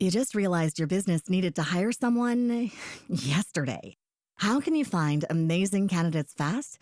You just realized your business needed to hire someone yesterday. How can you find amazing candidates fast?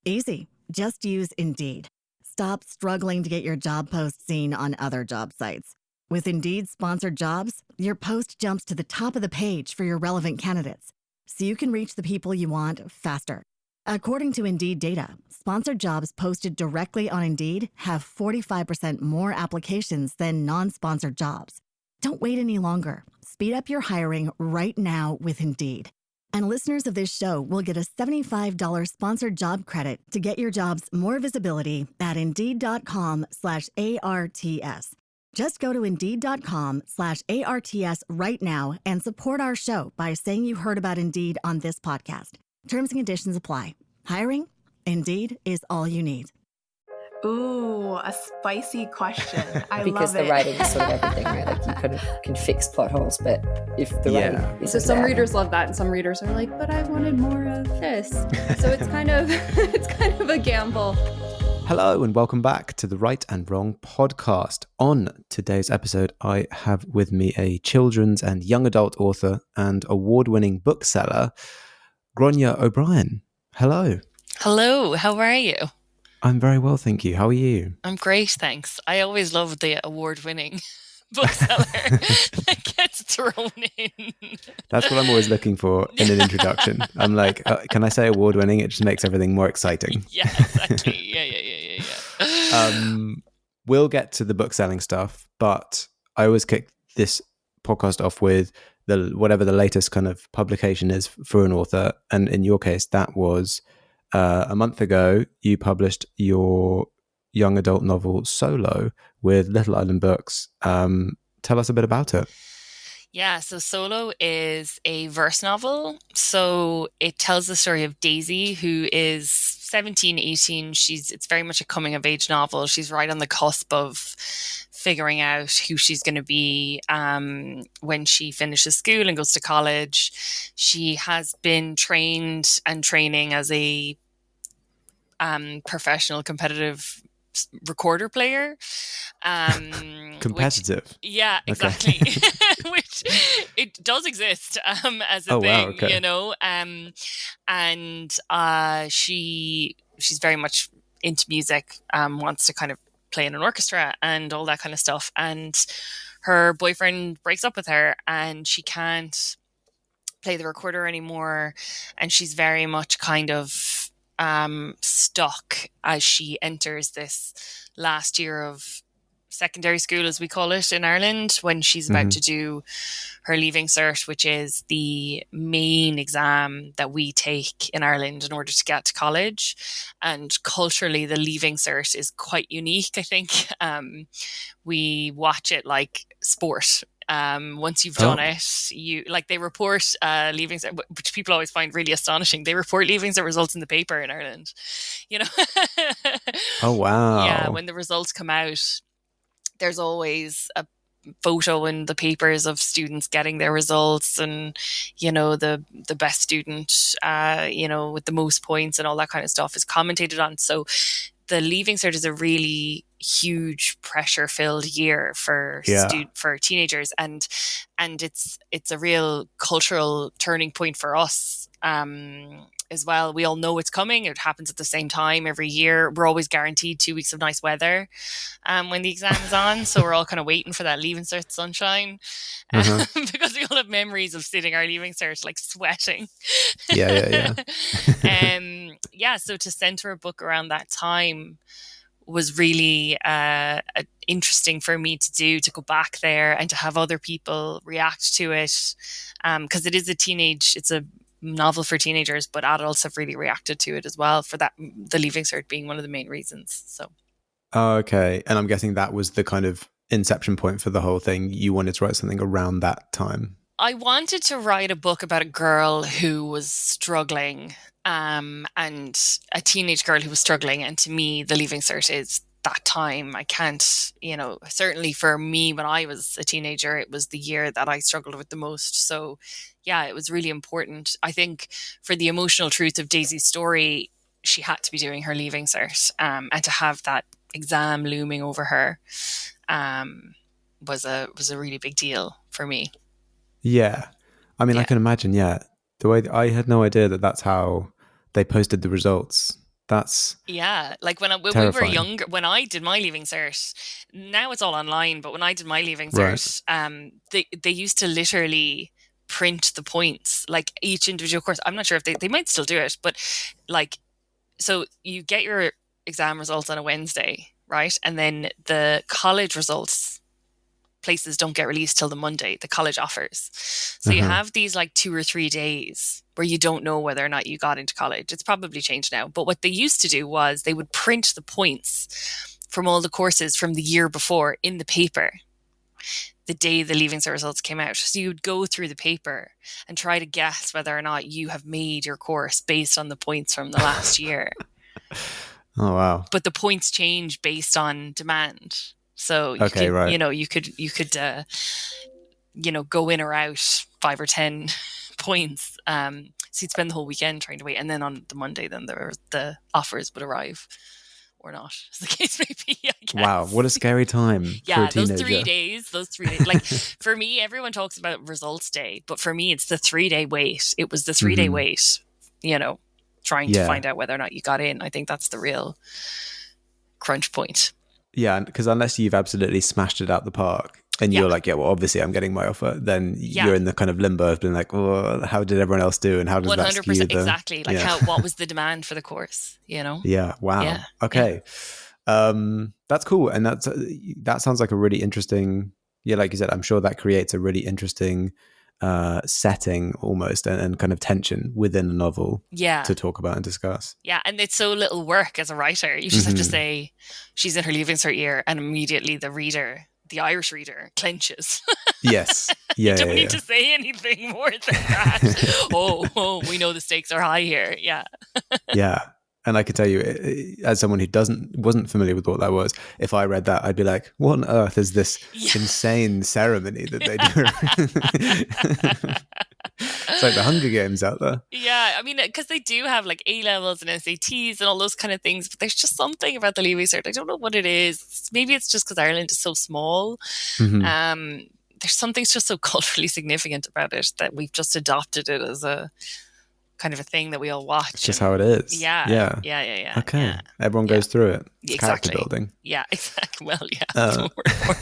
Easy. Just use Indeed. Stop struggling to get your job post seen on other job sites. With Indeed sponsored jobs, your post jumps to the top of the page for your relevant candidates, so you can reach the people you want faster. According to Indeed data, sponsored jobs posted directly on Indeed have 45% more applications than non-sponsored jobs. Don't wait any longer. Speed up your hiring right now with Indeed. And listeners of this show will get a $75 sponsored job credit to get your jobs more visibility at Indeed.com/ARTS. Just go to Indeed.com/ARTS right now and support our show by saying you heard about Indeed on this podcast. Terms and conditions apply. Hiring? Indeed is all you need. Ooh, a spicy question. I because love it. the writing is sort of everything, right? Like you kind of can fix plot holes, but if the writing is so some there, readers love that, and some readers are like, "But I wanted more of this." So it's kind of a gamble. Hello and welcome back to the Right and Wrong podcast. On today's episode, I have with me a children's and young adult author and award-winning bookseller, Gráinne O'Brien. Hello. Hello, how are you? I'm very well, thank you. How are you? I'm great, thanks. I always love the award-winning bookseller that gets thrown in. That's what I'm always looking for in an introduction. I'm like, can I say award-winning? It just makes everything more exciting. Yeah, exactly. Yeah. We'll get to the book selling stuff, but I always kick this podcast off with whatever the latest kind of publication is for an author. And in your case, that was a month ago, you published your young adult novel Solo with Little Island Books. Tell us a bit about it. Yeah, so Solo is a verse novel. So it tells the story of Daisy, who is 17, 18. It's very much a coming of age novel. She's right on the cusp of figuring out who she's going to be when she finishes school and goes to college. She has been trained and training as a professional competitive recorder player. Competitive. Yeah, exactly. Which it does exist as a thing, wow, okay. you know. And she's very much into music, wants to kind of play in an orchestra and all that kind of stuff. And her boyfriend breaks up with her and she can't play the recorder anymore. And she's very much kind of stuck as she enters this last year of secondary school, as we call it in Ireland, when she's about to do her Leaving Cert, which is the main exam that we take in Ireland in order to get to college. And culturally, the Leaving Cert is quite unique, I think. We watch it like sport. Once you've done it, they report Leaving Cert, which people always find really astonishing. They report Leaving Cert results in the paper in Ireland, you know. Oh, wow. Yeah, when the results come out, there's always a photo in the papers of students getting their results and, you know, the best student, you know, with the most points and all that kind of stuff is commentated on. So the Leaving Cert is a really huge pressure-filled year for teenagers, and it's a real cultural turning point for us as well. We all know it's coming. It happens at the same time every year. We're always guaranteed 2 weeks of nice weather when the exam is on, so we're all kind of waiting for that Leaving Cert sunshine because we all have memories of sitting our Leaving Cert like sweating. So to center a book around that time was really interesting for me to go back there and to have other people react to it, because it's a novel for teenagers, but adults have really reacted to it as well, for that, the Leaving Cert being one of the main reasons. So okay. And I'm guessing that was the kind of inception point for the whole thing. You wanted to write something around that time. I wanted to write a book about a girl who was struggling, and a teenage girl who was struggling. And to me, the Leaving Cert is that time. I can't, you know, certainly for me when I was a teenager, it was the year that I struggled with the most. So yeah, it was really important. I think for the emotional truth of Daisy's story, she had to be doing her Leaving Cert, and to have that exam looming over her. was a really big deal for me. Yeah. I mean, I Yeah. can imagine, yeah. The way I had no idea that that's how they posted the results. That's Yeah, like when we were terrifying. younger, when I did my leaving cert, now it's all online, but when I did my leaving Right. cert, they used to literally print the points, like each individual course. I'm not sure if they might still do it, but like, so you get your exam results on a Wednesday, right? And then the college results places don't get released till the Monday, the college offers. So you have these like 2 or 3 days where you don't know whether or not you got into college. It's probably changed now. But what they used to do was they would print the points from all the courses from the year before in the paper the day the leaving cert results came out. So you'd go through the paper and try to guess whether or not you have made your course based on the points from the last year. Oh, wow. But the points change based on demand. So you Okay, could, right. you could go in or out 5 or 10 points. So you'd spend the whole weekend trying to wait, and then on the Monday, then the offers would arrive, or not, as the case may be. I guess. Wow, what a scary time for Yeah, a teenager. those 3 days. Like for me, everyone talks about results day, but for me, it's the 3-day wait. It was the 3-day wait. Trying to find out whether or not you got in. I think that's the real crunch point. Yeah, because unless you've absolutely smashed it out the park and you're like, yeah, well, obviously I'm getting my offer, then you're in the kind of limbo of being like, oh, how did everyone else do? And how does that skew 100%, exactly. Like what was the demand for the course, Yeah, wow. Yeah. Okay. Yeah. That's cool. And that sounds like a really interesting, like you said, I'm sure that creates a really interesting setting almost and kind of tension within a novel to talk about and discuss. Yeah, and it's so little work as a writer. You just have to say she's in her leaving cert year, and immediately the Irish reader clenches. Yes. Yeah. You don't need to say anything more than that. oh, we know the stakes are high here. Yeah. Yeah. And I can tell you, as someone who wasn't familiar with what that was, if I read that, I'd be like, what on earth is this insane ceremony that they do? It's like the Hunger Games out there. Yeah, I mean, because they do have like A-levels and SATs and all those kind of things, but there's just something about the leaving cert. I don't know what it is. Maybe it's just because Ireland is so small. There's something just so culturally significant about it that we've just adopted it as a kind of a thing that we all watch. It's just how it is. Yeah. Okay. Yeah. Everyone goes through it. It's exactly. Character building. Yeah, exactly. Well, yeah. That's the word for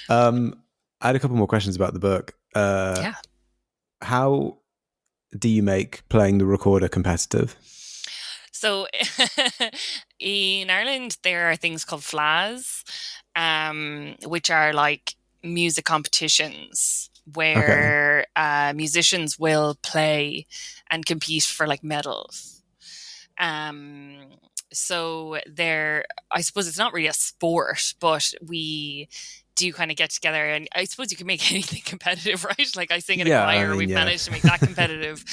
it. I had a couple more questions about the book. How do you make playing the recorder competitive? So in Ireland, there are things called FLAs, which are like music competitions where musicians will play and compete for like medals. So I suppose it's not really a sport, but we do kind of get together, and I suppose you can make anything competitive, right? Like I sing in a choir, we've managed to make that competitive.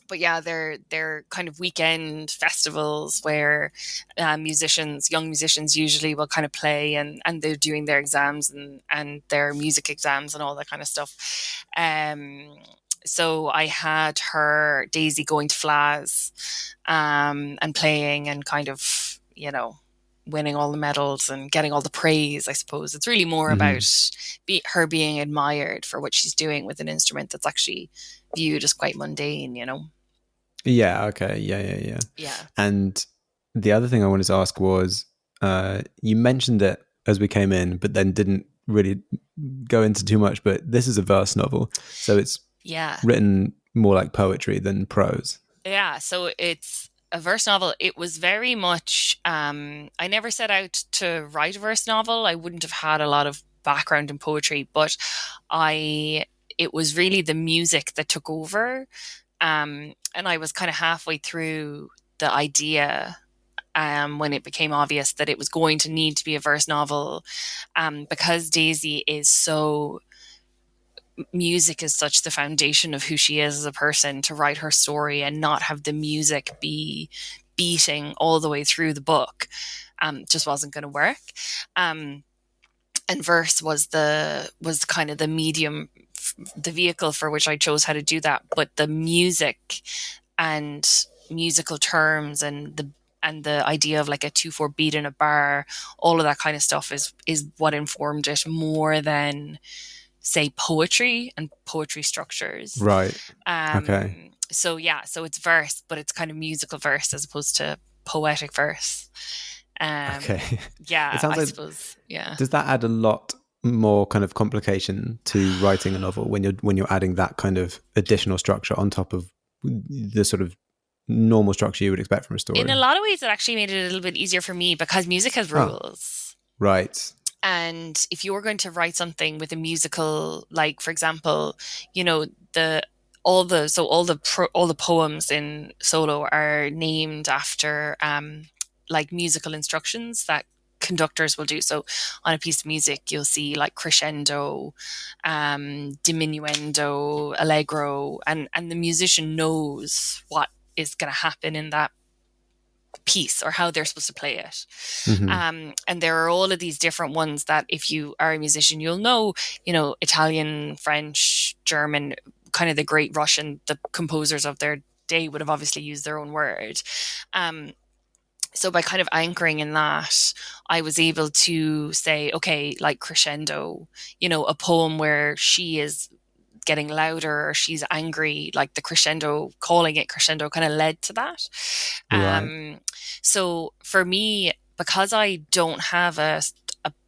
But yeah, they're kind of weekend festivals where young musicians usually will kind of play and they're doing their exams and their music exams and all that kind of stuff. So I had Daisy going to FLAs and playing and kind of, winning all the medals and getting all the praise, I suppose. It's really more about her being admired for what she's doing with an instrument that's actually viewed as quite mundane, Yeah, okay. Yeah. And the other thing I wanted to ask was, you mentioned it as we came in, but then didn't really go into too much, but this is a verse novel. So it's written more like poetry than prose. Yeah, so it's a verse novel. It was very much, I never set out to write a verse novel. I wouldn't have had a lot of background in poetry, but it was really the music that took over. And I was kind of halfway through the idea when it became obvious that it was going to need to be a verse novel, because Daisy is so... music is such the foundation of who she is as a person. To write her story and not have the music be beating all the way through the book just wasn't going to work. And verse was kind of the medium, the vehicle for which I chose how to do that. But the music and musical terms and the idea of like a 2/4 beat in a bar, all of that kind of stuff is what informed it more than, say, poetry and poetry structures. Right. Okay. So it's verse, but it's kind of musical verse as opposed to poetic verse. Okay. Yeah, It sounds I like, suppose. Yeah. does that add a lot more kind of complication to writing a novel when you're adding that kind of additional structure on top of the sort of normal structure you would expect from a story? In a lot of ways, it actually made it a little bit easier for me because music has rules. Right. And if you're going to write something with a musical, like for example, all the poems in Solo are named after like musical instructions that conductors will do. So on a piece of music, you'll see like crescendo, diminuendo, allegro, and the musician knows what is going to happen in that piece or how they're supposed to play it. And there are all of these different ones that if you are a musician, you'll know, Italian, French, German, kind of the great Russian, the composers of their day would have obviously used their own word. So by kind of anchoring in that, I was able to say, okay, like crescendo, a poem where she is getting louder or she's angry, like the crescendo, calling it crescendo kind of led to that. Right. So for me, because I don't have a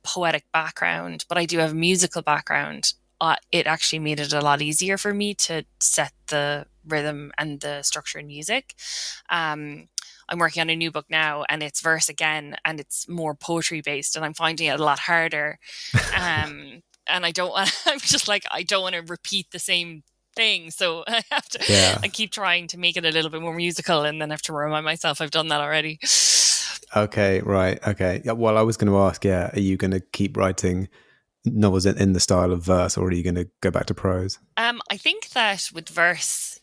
poetic background, but I do have a musical background, it actually made it a lot easier for me to set the rhythm and the structure in music. I'm working on a new book now and it's verse again and it's more poetry based and I'm finding it a lot harder. And I don't want to repeat the same thing. So I have to, I keep trying to make it a little bit more musical and then have to remind myself I've done that already. Okay. Right. Okay. Yeah, well, I was going to ask, are you going to keep writing novels in the style of verse or are you going to go back to prose? I think that with verse,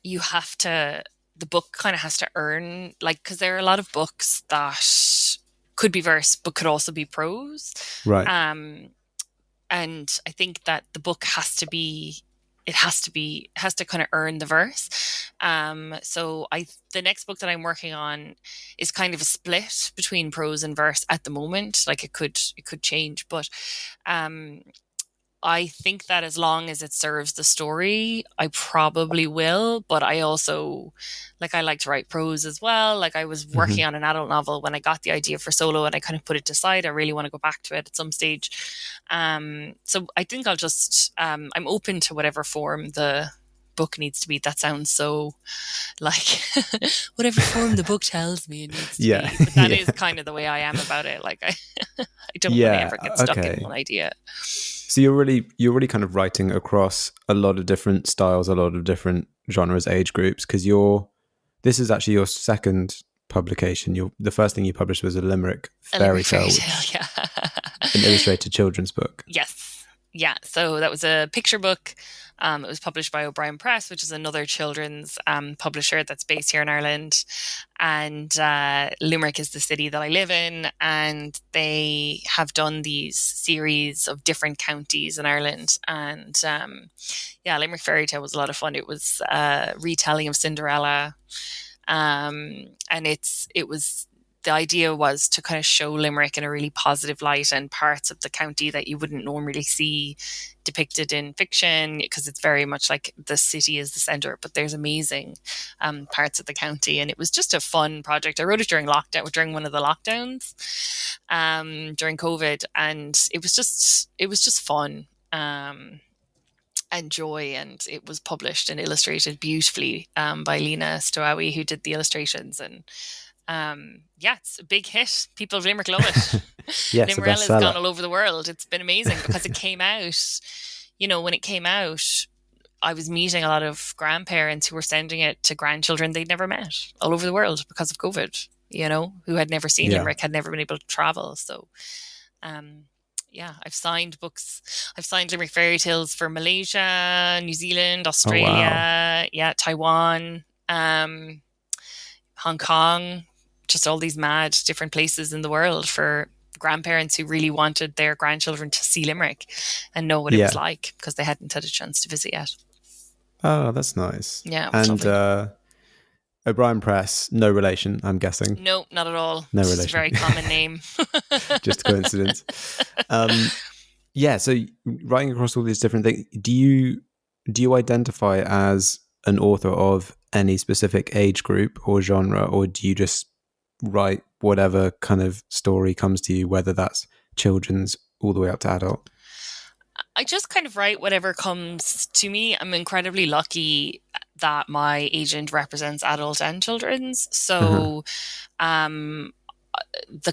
the book kind of has to earn, like, because there are a lot of books that could be verse, but could also be prose. Right. And I think that the book has to kind of earn the verse. So the next book that I'm working on is kind of a split between prose and verse at the moment. Like it could change, but I think that as long as it serves the story, I probably will. But I also, I like to write prose as well. Like I was working on an adult novel when I got the idea for Solo and I kind of put it aside. I really want to go back to it at some stage. So I think I'll just, I'm open to whatever form the book needs to be. That sounds so like whatever form the book tells me it needs to be. But that is kind of the way I am about it. Like I don't want to ever get stuck in one idea. So you're really kind of writing across a lot of different styles, a lot of different genres, age groups, because this is actually your second publication. The first thing you published was a limerick fairy tale, an illustrated children's book. Yes. Yeah. So that was a picture book. It was published by O'Brien Press, which is another children's publisher that's based here in Ireland. And Limerick is the city that I live in. And they have done these series of different counties in Ireland. And Limerick Fairy Tale was a lot of fun. It was a retelling of Cinderella. And the idea was to kind of show Limerick in a really positive light and parts of the county that you wouldn't normally see depicted in fiction, because it's very much like the city is the center, but there's amazing parts of the county. And it was just a fun project. I wrote it during one of the lockdowns during COVID, and it was just fun and joy. And it was published and illustrated beautifully by Lena Stoawi, who did the illustrations. And it's a big hit. People of Limerick love it. Yes, Limerella's gone all over the world. It's been amazing because it came out, when it came out, I was meeting a lot of grandparents who were sending it to grandchildren they'd never met all over the world because of COVID, who had never seen Limerick, had never been able to travel. So, I've signed books. I've signed Limerick Fairy Tales for Malaysia, New Zealand, Australia, Taiwan, Hong Kong, just all these mad different places in the world for grandparents who really wanted their grandchildren to see Limerick and know what it was like because they hadn't had a chance to visit yet. Oh, that's nice. Yeah. And O'Brien Press, no relation, I'm guessing. No, not at all. No It's relation. just a very common name. Just coincidence. So writing across all these different things, do you identify as an author of any specific age group or genre, or do you just write whatever kind of story comes to you, whether that's children's all the way up to adult? I just kind of write whatever comes to me. I'm incredibly lucky that my agent represents adult and children's. So the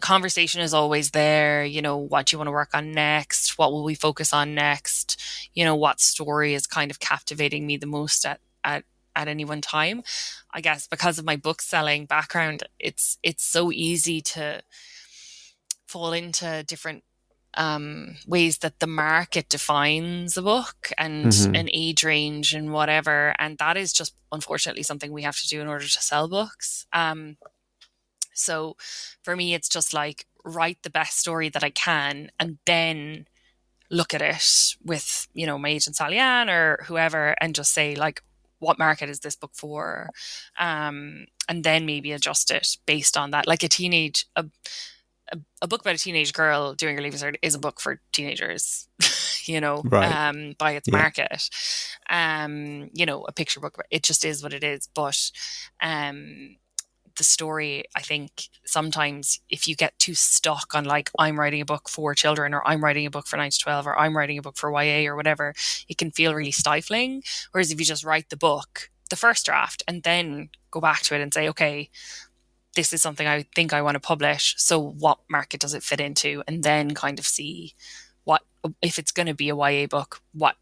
conversation is always there. What do you want to work on next? What will we focus on next? What story is kind of captivating me the most at any one time. I guess because of my book selling background, it's so easy to fall into different ways that the market defines a book and an age range and whatever. And that is just unfortunately something we have to do in order to sell books. So for me, it's just like write the best story that I can and then look at it with, my agent Sally Ann or whoever and just say like, what market is this book for? And then maybe adjust it based on that. Like a book about a teenage girl doing her leaving cert is a book for teenagers, Right. By its market. A picture book, it just is what it is. But the story, I think sometimes if you get too stuck on like, I'm writing a book for children or I'm writing a book for 9 to 12 or I'm writing a book for YA or whatever, it can feel really stifling. Whereas if you just write the book, the first draft, and then go back to it and say, okay, this is something I think I want to publish. So what market does it fit into? And then kind of see what, if it's going to be a YA book, what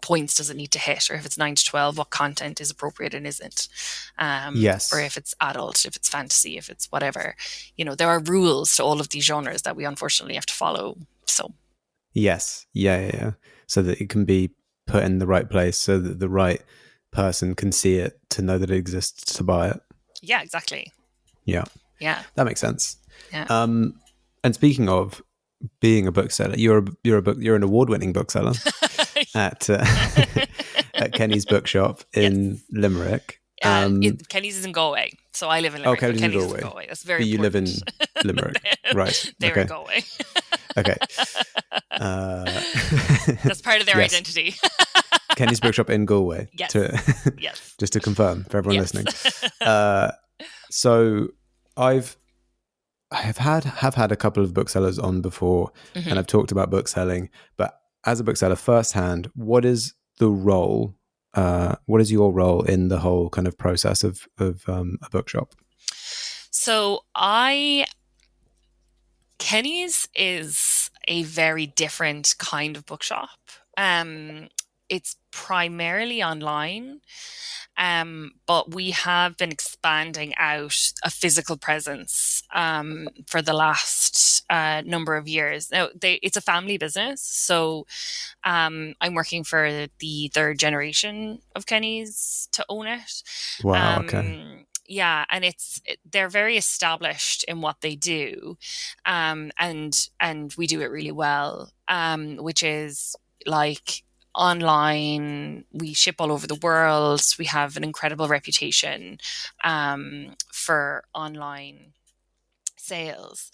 points does it need to hit? Or if it's 9 to 12, what content is appropriate and isn't? Yes. Or if it's adult, if it's fantasy, if it's whatever. There are rules to all of these genres that we unfortunately have to follow. So. Yes. Yeah. So that it can be put in the right place so that the right person can see it to know that it exists to buy it. Yeah, exactly. Yeah. That makes sense. Yeah. And speaking of being a bookseller, you're an award-winning bookseller at Kenny's Bookshop in Limerick. Kenny's is in Galway, so I live in Limerick. Kenny's in Galway. Galway. That's very. But you important. live in Limerick, right? They're in Galway. Okay. That's part of their identity. Kenny's Bookshop in Galway. Yes. Yes. Just to confirm for everyone listening. So I have had a couple of booksellers on before, and I've talked about bookselling. But as a bookseller, firsthand, what is the role? What is your role in the whole kind of process of a bookshop? So Kenny's is a very different kind of bookshop. It's primarily online, but we have been expanding out a physical presence for the last number of years. Now, it's a family business, so I'm working for the third generation of Kenny's to own it. Wow, okay. Yeah, and they're very established in what they do, and we do it really well, which is like online. We ship all over the world. We have an incredible reputation for online sales.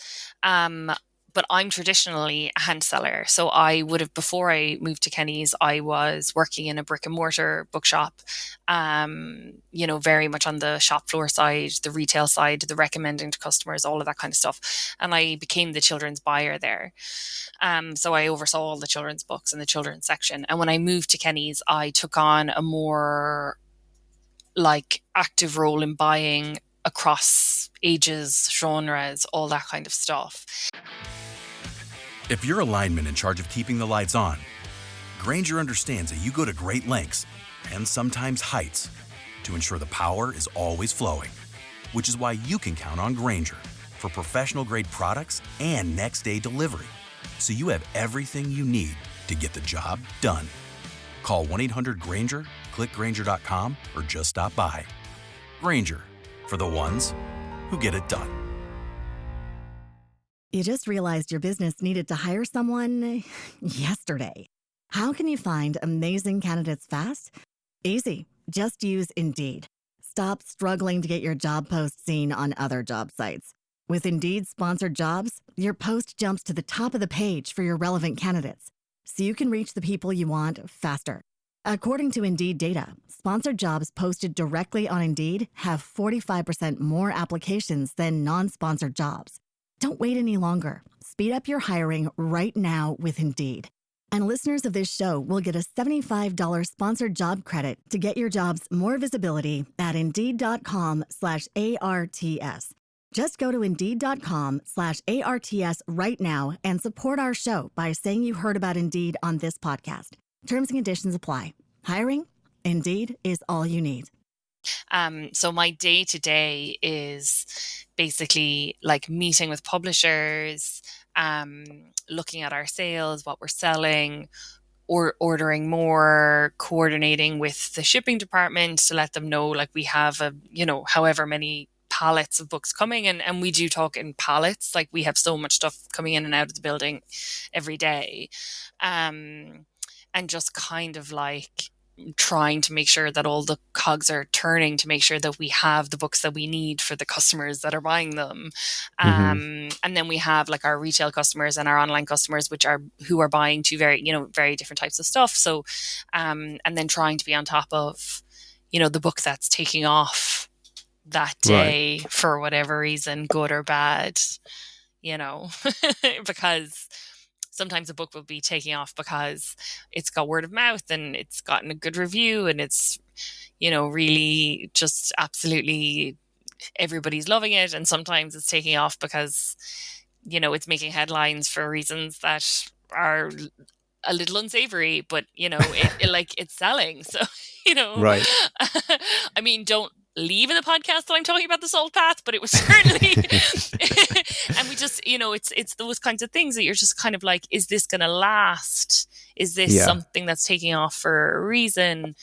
But I'm traditionally a hand seller. So I would have, before I moved to Kenny's, I was working in a brick and mortar bookshop, very much on the shop floor side, the retail side, the recommending to customers, all of that kind of stuff. And I became the children's buyer there. So I oversaw all the children's books in the children's section. And when I moved to Kenny's, I took on a more like active role in buying across ages, genres, all that kind of stuff. If you're a lineman in charge of keeping the lights on, Grainger understands that you go to great lengths and sometimes heights to ensure the power is always flowing, which is why you can count on Grainger for professional-grade products and next-day delivery, so you have everything you need to get the job done. Call 1-800-GRAINGER, click Grainger.com, or just stop by. Grainger, for the ones who get it done. You just realized your business needed to hire someone yesterday. How can you find amazing candidates fast? Easy. Just use Indeed. Stop struggling to get your job post seen on other job sites. With Indeed sponsored jobs, your post jumps to the top of the page for your relevant candidates, so you can reach the people you want faster. According to Indeed data, sponsored jobs posted directly on Indeed have 45% more applications than non-sponsored jobs. Don't wait any longer. Speed up your hiring right now with Indeed. And listeners of this show will get a $75 sponsored job credit to get your jobs more visibility at Indeed.com/ARTS. Just go to Indeed.com/ARTS right now and support our show by saying you heard about Indeed on this podcast. Terms and conditions apply. Hiring? Indeed is all you need. So my day to day is basically like meeting with publishers, looking at our sales, what we're selling, or ordering more, coordinating with the shipping department to let them know like we have however many pallets of books coming, and we do talk in pallets, like we have so much stuff coming in and out of the building every day, and just kind of like trying to make sure that all the cogs are turning to make sure that we have the books that we need for the customers that are buying them. And then we have like our retail customers and our online customers, who are buying two very different types of stuff. So, and then trying to be on top of, the book that's taking off that day for whatever reason, good or bad, because sometimes a book will be taking off because it's got word of mouth and it's gotten a good review and it's, really just absolutely everybody's loving it. And sometimes it's taking off because, it's making headlines for reasons that are a little unsavory, but, it's selling. So, Right. I mean, don't leave in the podcast that I'm talking about the salt path, but it was certainly, and we just, it's those kinds of things that you're just kind of like, is this going to last? Is this something that's taking off for a reason?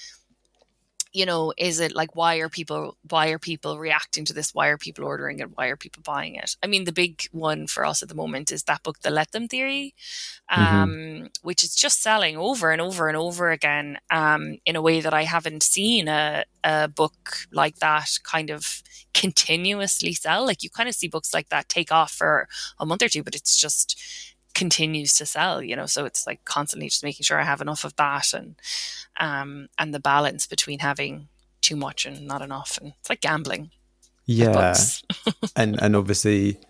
Is it like, why are people reacting to this? Why are people ordering it? Why are people buying it? I mean, the big one for us at the moment is that book, The Let Them Theory, which is just selling over and over and over again, in a way that I haven't seen a book like that kind of continuously sell. Like you kind of see books like that take off for a month or two, but it's just continues to sell, so it's like constantly just making sure I have enough of that, and the balance between having too much and not enough, and it's like gambling. and obviously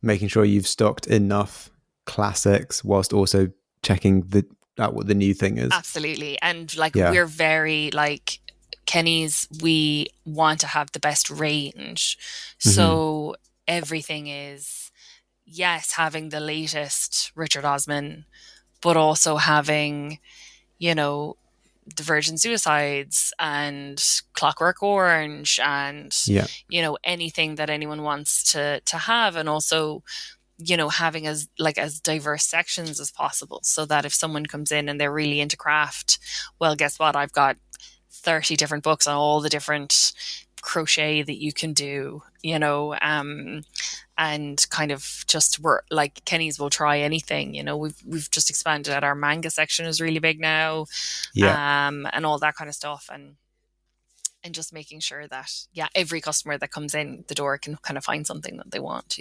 making sure you've stocked enough classics whilst also checking out what the new thing is. Absolutely. And like we're very like Kenny's, we want to have the best range, so everything is having the latest Richard Osman, but also having, the Virgin Suicides and Clockwork Orange and, anything that anyone wants to have. And also, having as diverse sections as possible, so that if someone comes in and they're really into craft, well, guess what? I've got 30 different books on all the different crochet that you can do, and kind of just work like Kenny's will try anything, we've just expanded out. Our manga section is really big now, and all that kind of stuff, and just making sure that every customer that comes in the door can kind of find something that they want.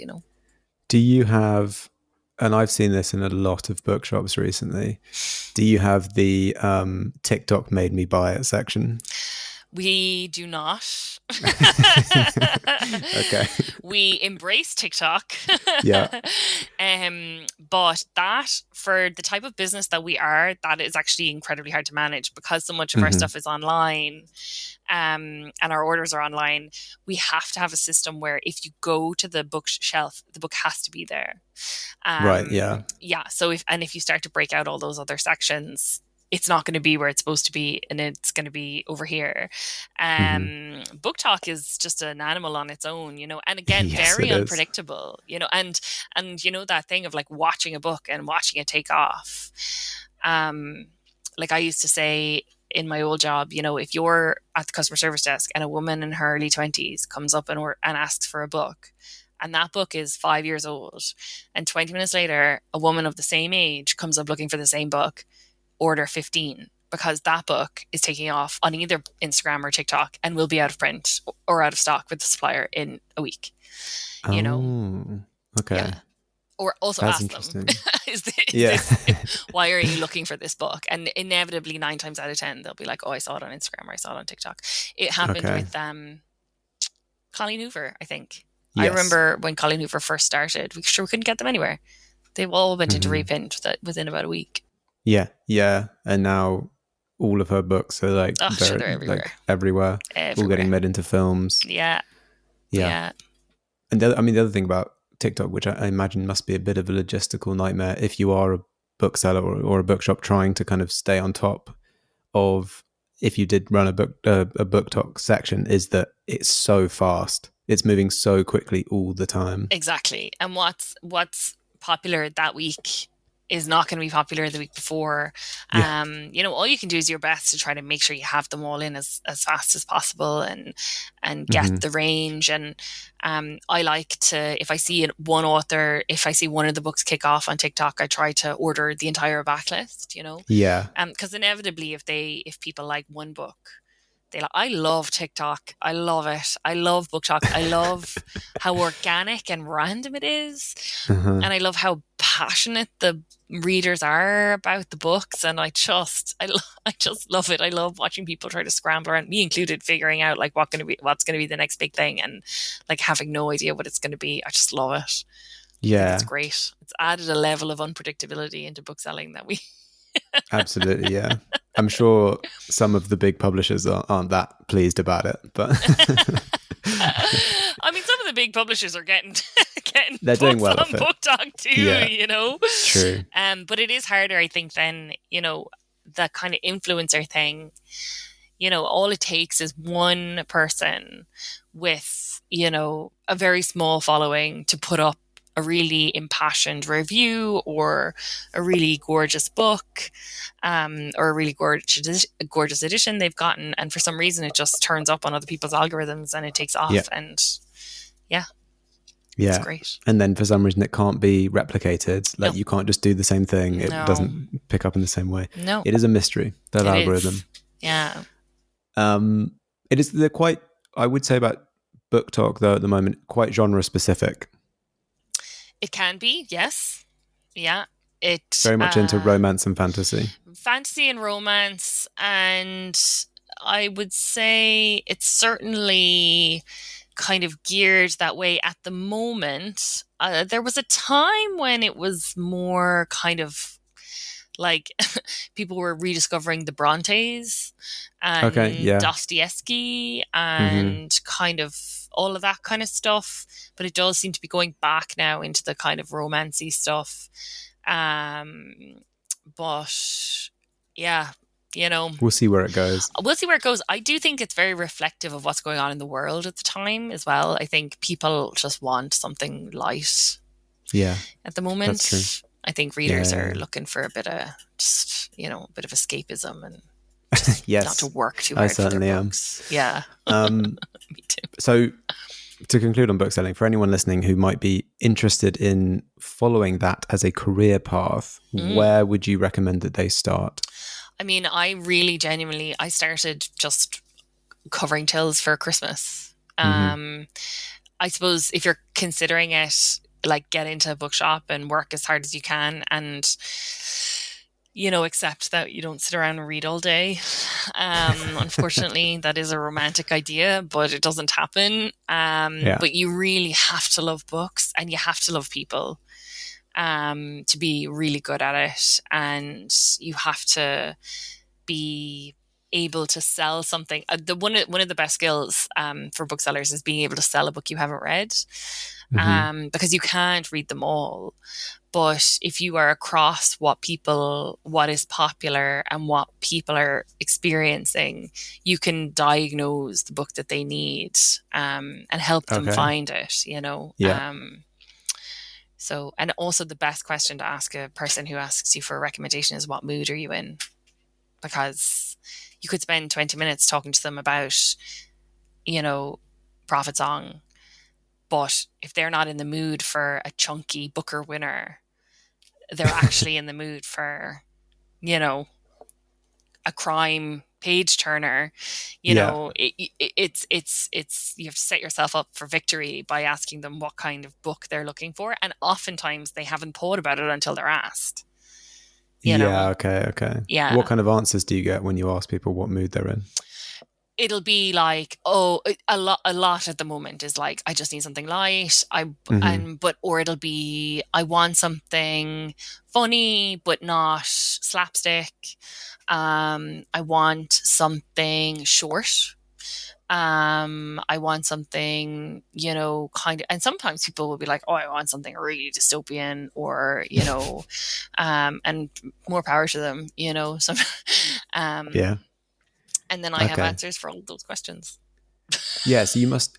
Do you have, and I've seen this in a lot of bookshops recently, do you have the TikTok made me buy it section? We do not. Okay. We embrace TikTok. But that, for the type of business that we are, that is actually incredibly hard to manage, because so much of our stuff is online, and our orders are online. We have to have a system where if you go to the bookshelf, the book has to be there. So if you start to break out all those other sections, it's not going to be where it's supposed to be, and it's going to be over here. Book Talk is just an animal on its own, and again, very unpredictable, and that thing of like watching a book and watching it take off. Like I used to say in my old job, if you're at the customer service desk and a woman in her early 20s comes up and asks for a book, and that book is 5 years old, and 20 minutes later, a woman of the same age comes up looking for the same book, order 15, because that book is taking off on either Instagram or TikTok and will be out of print or out of stock with the supplier in a week. You know? Okay. Yeah. Or also That's ask them, why are you looking for this book? And inevitably 9 times out of 10, they'll be like, oh, I saw it on Instagram or I saw it on TikTok. It happened with Colleen Hoover, I think. Yes. I remember when Colleen Hoover first started, we couldn't get them anywhere. They all went into reprint within about a week. Yeah, yeah. And now all of her books are like, they're everywhere. Like everywhere. All getting made into films. Yeah. And the other thing about TikTok, which I imagine must be a bit of a logistical nightmare if you are a bookseller or a bookshop trying to kind of stay on top of, if you did run a book talk section, is that it's so fast. It's moving so quickly all the time. Exactly. And what's popular that week is not going to be popular the week before. All you can do is your best to try to make sure you have them all in as fast as possible and get the range. And I like to, if I see one author, if I see one of the books kick off on TikTok, I try to order the entire backlist, Yeah. Because inevitably if people like one book, I love TikTok. I love it. I love BookTok. I love how organic and random it is. And I love how passionate the readers are about the books. And I just love it. I love watching people try to scramble around, me included, figuring out like what's going to be the next big thing and like having no idea what it's going to be. I just love it. Yeah. It's great. It's added a level of unpredictability into book selling that we... Absolutely, yeah. I'm sure some of the big publishers aren't that pleased about it, but I mean, some of the big publishers are getting they're doing well on BookTok too, True. But it is harder, I think, than that kind of influencer thing. All it takes is one person with a very small following to put up a really impassioned review or a really gorgeous book, or a really gorgeous edition they've gotten, and for some reason it just turns up on other people's algorithms and it takes off. And it's great. And then for some reason it can't be replicated. Like you can't just do the same thing. It doesn't pick up in the same way. No, it is a mystery, that algorithm. Yeah. It is. They're quite, I would say about BookTok though at the moment, quite genre specific. It can be, yes. Yeah. It's very much into romance and fantasy. Fantasy and romance, and I would say it's certainly kind of geared that way at the moment. There was a time when it was more kind of like people were rediscovering the Brontes and Dostoevsky and kind of all of that kind of stuff, but it does seem to be going back now into the kind of romancy stuff. But yeah, we'll see where it goes. I do think it's very reflective of what's going on in the world at the time as well. I think people just want something light. Yeah, at the moment, that's true. I think readers are looking for a bit of just a bit of escapism and just not to work too hard. I certainly am. Yeah. Me too. So to conclude on book selling, for anyone listening who might be interested in following that as a career path, where would you recommend that they start? I mean, I really genuinely, I started just covering tills for Christmas. I suppose if you're considering it, like, get into a bookshop and work as hard as you can and accept that you don't sit around and read all day. Unfortunately, that is a romantic idea, but it doesn't happen. But you really have to love books and you have to love people to be really good at it. And you have to be able to sell something. One of the best skills for booksellers is being able to sell a book you haven't read, because you can't read them all. But if you are across what is popular and what people are experiencing, you can diagnose the book that they need and help them find it, So, and also the best question to ask a person who asks you for a recommendation is, what mood are you in? Because you could spend 20 minutes talking to them about, Prophet Song. But if they're not in the mood for a chunky Booker winner, they're actually in the mood for, a crime page turner, it's you have to set yourself up for victory by asking them what kind of book they're looking for, and oftentimes they haven't thought about it until they're asked. Okay. Yeah. What kind of answers do you get when you ask people what mood they're in? It'll be like, a lot at the moment is like, I just need something light. Or it'll be, I want something funny but not slapstick. I want something short. I want something, kind of, and sometimes people will be like, oh, I want something really dystopian, or, and more power to them, so, Yeah. and then I have answers for all of those questions. Yes, you must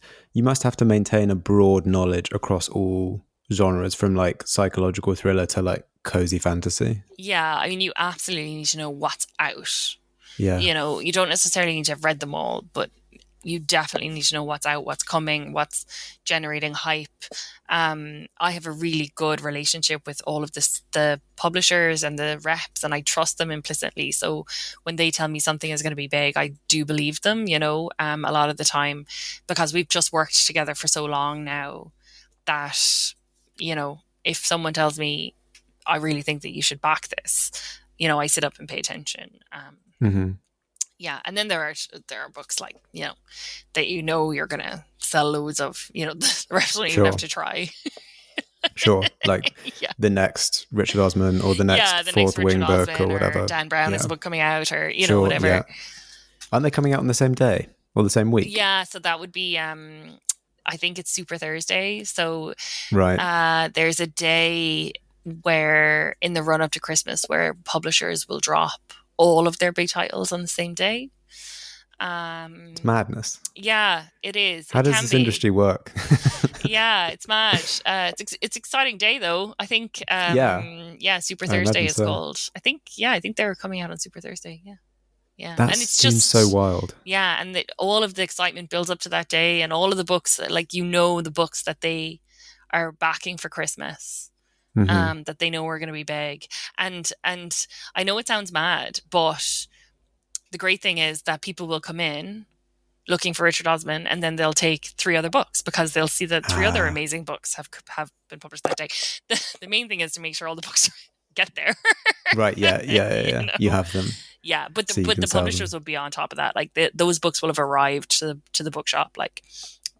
have to maintain a broad knowledge across all genres, from like psychological thriller to like cozy fantasy. Yeah, I mean, you absolutely need to know what's out. Yeah. You don't necessarily need to have read them all, but you definitely need to know what's out, what's coming, what's generating hype. I have a really good relationship with all of the publishers and the reps, and I trust them implicitly. So when they tell me something is going to be big, I do believe them, a lot of the time, because we've just worked together for so long now that, if someone tells me, I really think that you should back this, I sit up and pay attention. Yeah, and then there are books like, that you're going to sell loads of, the rest don't even have to try. Sure, like the next Richard Osman or the next Fourth Wing book or whatever. Dan Brown has a book coming out, or, whatever. Yeah. Aren't they coming out on the same day or the same week? Yeah, so that would be, I think it's Super Thursday. So there's a day where, in the run up to Christmas, where publishers will drop all of their big titles on the same day. It's madness. Yeah, it is. How does this industry work? Yeah, it's mad. It's exciting day though. I think. Super Thursday is called. I think they're coming out on Super Thursday. Yeah. That and it's seems just so wild. Yeah, and all of the excitement builds up to that day, and all of the books, like the books that they are backing for Christmas. That they know are going to be big. And I know it sounds mad, but the great thing is that people will come in looking for Richard Osman, and then they'll take 3 other books because they'll see that 3 other amazing books have been published that day. The main thing is to make sure all the books get there. Right. Yeah. You have them. Yeah, but the publishers will be on top of that. Like those books will have arrived to the bookshop like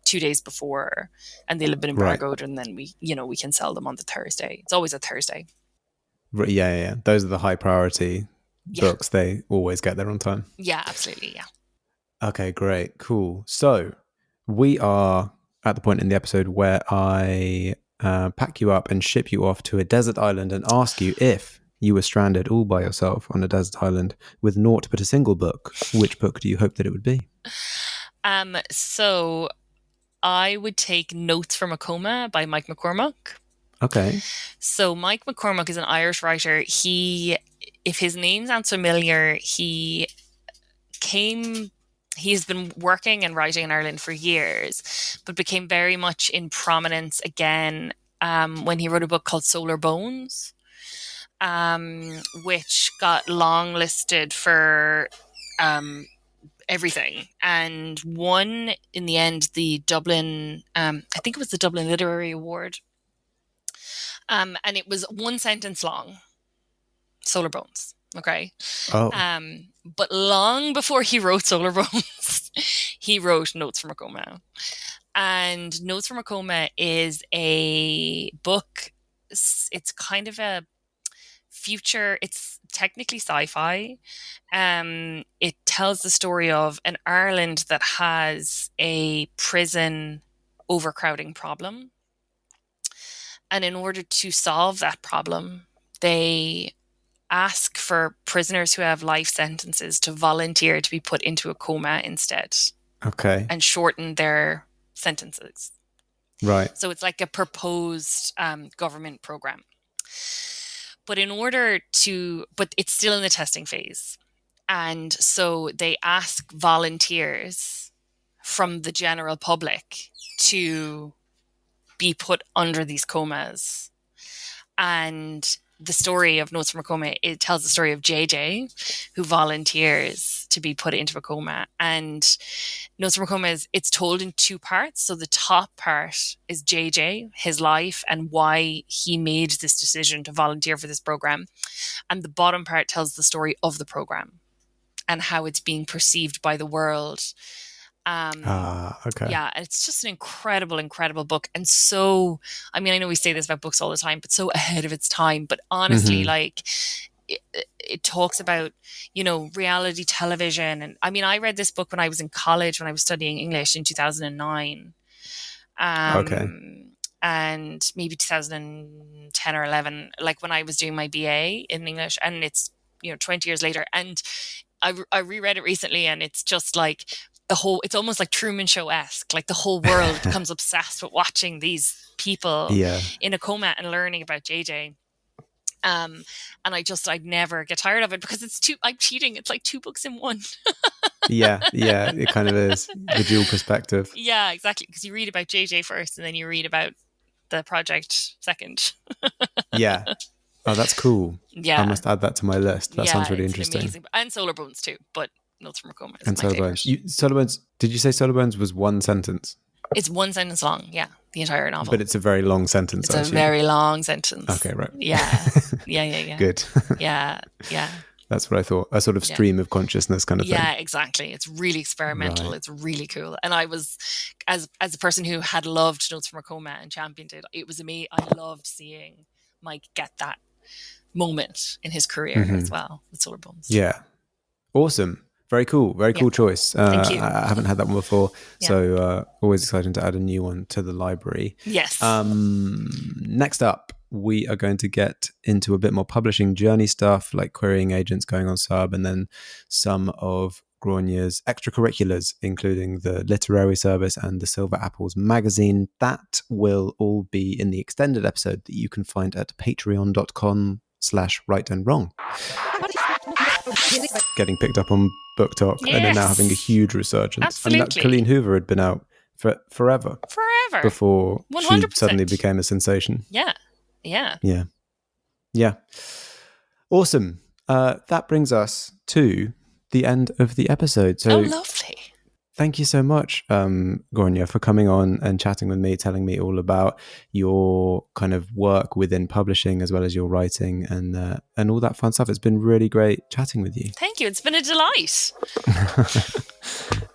2 days before, and they'll have been embargoed, and then we can sell them on the Thursday. It's always a Thursday. Yeah. Those are the high priority books. They always get there on time. Yeah, absolutely. Yeah. Okay, great. Cool. So we are at the point in the episode where I pack you up and ship you off to a desert island and ask you, if you were stranded all by yourself on a desert island with naught but a single book, which book do you hope that it would be? So I would take Notes from a Coma by Mike McCormack. Okay. So Mike McCormack is an Irish writer. If his name sounds familiar, he's been working and writing in Ireland for years, but became very much in prominence again when he wrote a book called Solar Bones, which got longlisted for everything, and won in the end the Dublin, I think it was the Dublin Literary Award, and it was 1 sentence long. Solar Bones. Okay. Oh. But long before he wrote Solar Bones, he wrote Notes from a Coma. And Notes from a Coma is a book. It's kind of a future. It's technically sci-fi. It tells the story of an Ireland that has a prison overcrowding problem. And in order to solve that problem, they ask for prisoners who have life sentences to volunteer to be put into a coma instead. Okay. And shorten their sentences. Right. So it's like a proposed government program. But it's still in the testing phase. And so they ask volunteers from the general public to be put under these comas. And the story of Notes from a Coma, it tells the story of JJ, who volunteers to be put into a coma. And Notes from a Coma it's told in two parts. So the top part is JJ, his life, and why he made this decision to volunteer for this program. And the bottom part tells the story of the program and how it's being perceived by the world. Okay. Yeah, it's just an incredible book. And so, I mean, I know we say this about books all the time, but so ahead of its time. But honestly, like it talks about, you know, reality television. And I mean, I read this book when I was in college, when I was studying English in 2009. And maybe 2010 or 11, like when I was doing my BA in English, and it's, you know, 20 years later. And I reread it recently, and it's just like, it's almost like Truman Show-esque, like the whole world becomes obsessed with watching these people in a coma and learning about JJ. And I'd never get tired of it because I'm cheating. It's like two books in one. yeah, it kind of is the dual perspective. Yeah, exactly. Because you read about JJ first and then you read about the project second. Yeah. Oh, that's cool. Yeah. I must add that to my list. That sounds really interesting. Amazing. And Solar Bones too, but Notes from a Coma is and my Solar favorite. Bones. Solar Bones. Did you say Solar Bones was one sentence? It's one sentence long, yeah, the entire novel. But it's a very long sentence. It's a very long sentence. Okay, right. Yeah. Good. Yeah. That's what I thought. A sort of stream of consciousness kind of thing. Yeah, exactly. It's really experimental. Right. It's really cool. And I was, as a person who had loved Notes from a Coma and championed it was amazing. I loved seeing Mike get that moment in his career as well with Solar Bones. Yeah. Awesome. Very cool. Very cool choice. Thank you. I haven't had that one before. So always exciting to add a new one to the library. Yes. Next up, we are going to get into a bit more publishing journey stuff, like querying agents, going on sub, and then some of Gráinne's extracurriculars, including the literary service and the Silver Apples magazine. That will all be in the extended episode that you can find at patreon.com/rightandwrong. Getting picked up on Book Talk and then now having a huge resurgence. Absolutely. And that Colleen Hoover had been out for forever before 100%. she suddenly became a sensation. Yeah. Awesome. That brings us to the end of the episode. So lovely. Thank you so much, Gráinne, for coming on and chatting with me, telling me all about your kind of work within publishing as well as your writing and all that fun stuff. It's been really great chatting with you. Thank you. It's been a delight.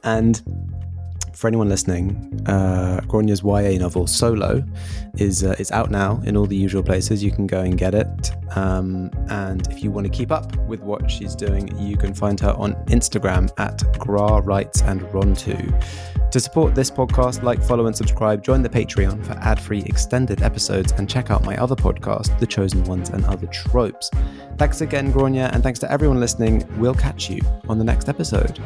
And for anyone listening, Gráinne's YA novel Solo is out now in all the usual places. You can go and get it. And if you want to keep up with what she's doing, you can find her on Instagram at GraWritesAndRon2. To support this podcast, like, follow, and subscribe. Join the Patreon for ad-free extended episodes and check out my other podcast, The Chosen Ones and Other Tropes. Thanks again, Gráinne, and thanks to everyone listening. We'll catch you on the next episode.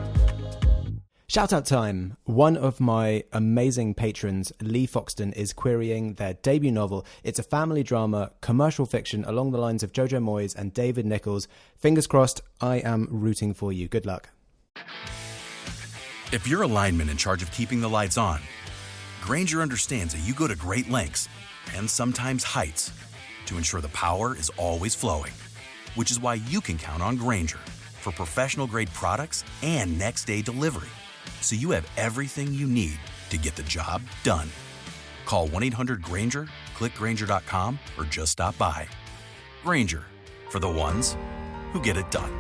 Shout out time. One of my amazing patrons, Lee Foxton, is querying their debut novel. It's a family drama, commercial fiction along the lines of Jojo Moyes and David Nichols. Fingers crossed, I am rooting for you. Good luck. If you're a lineman in charge of keeping the lights on, Grainger understands that you go to great lengths and sometimes heights to ensure the power is always flowing, which is why you can count on Grainger for professional-grade products and next-day delivery. So you have everything you need to get the job done. Call 1-800-GRAINGER, click Grainger.com, or just stop by. Grainger, for the ones who get it done.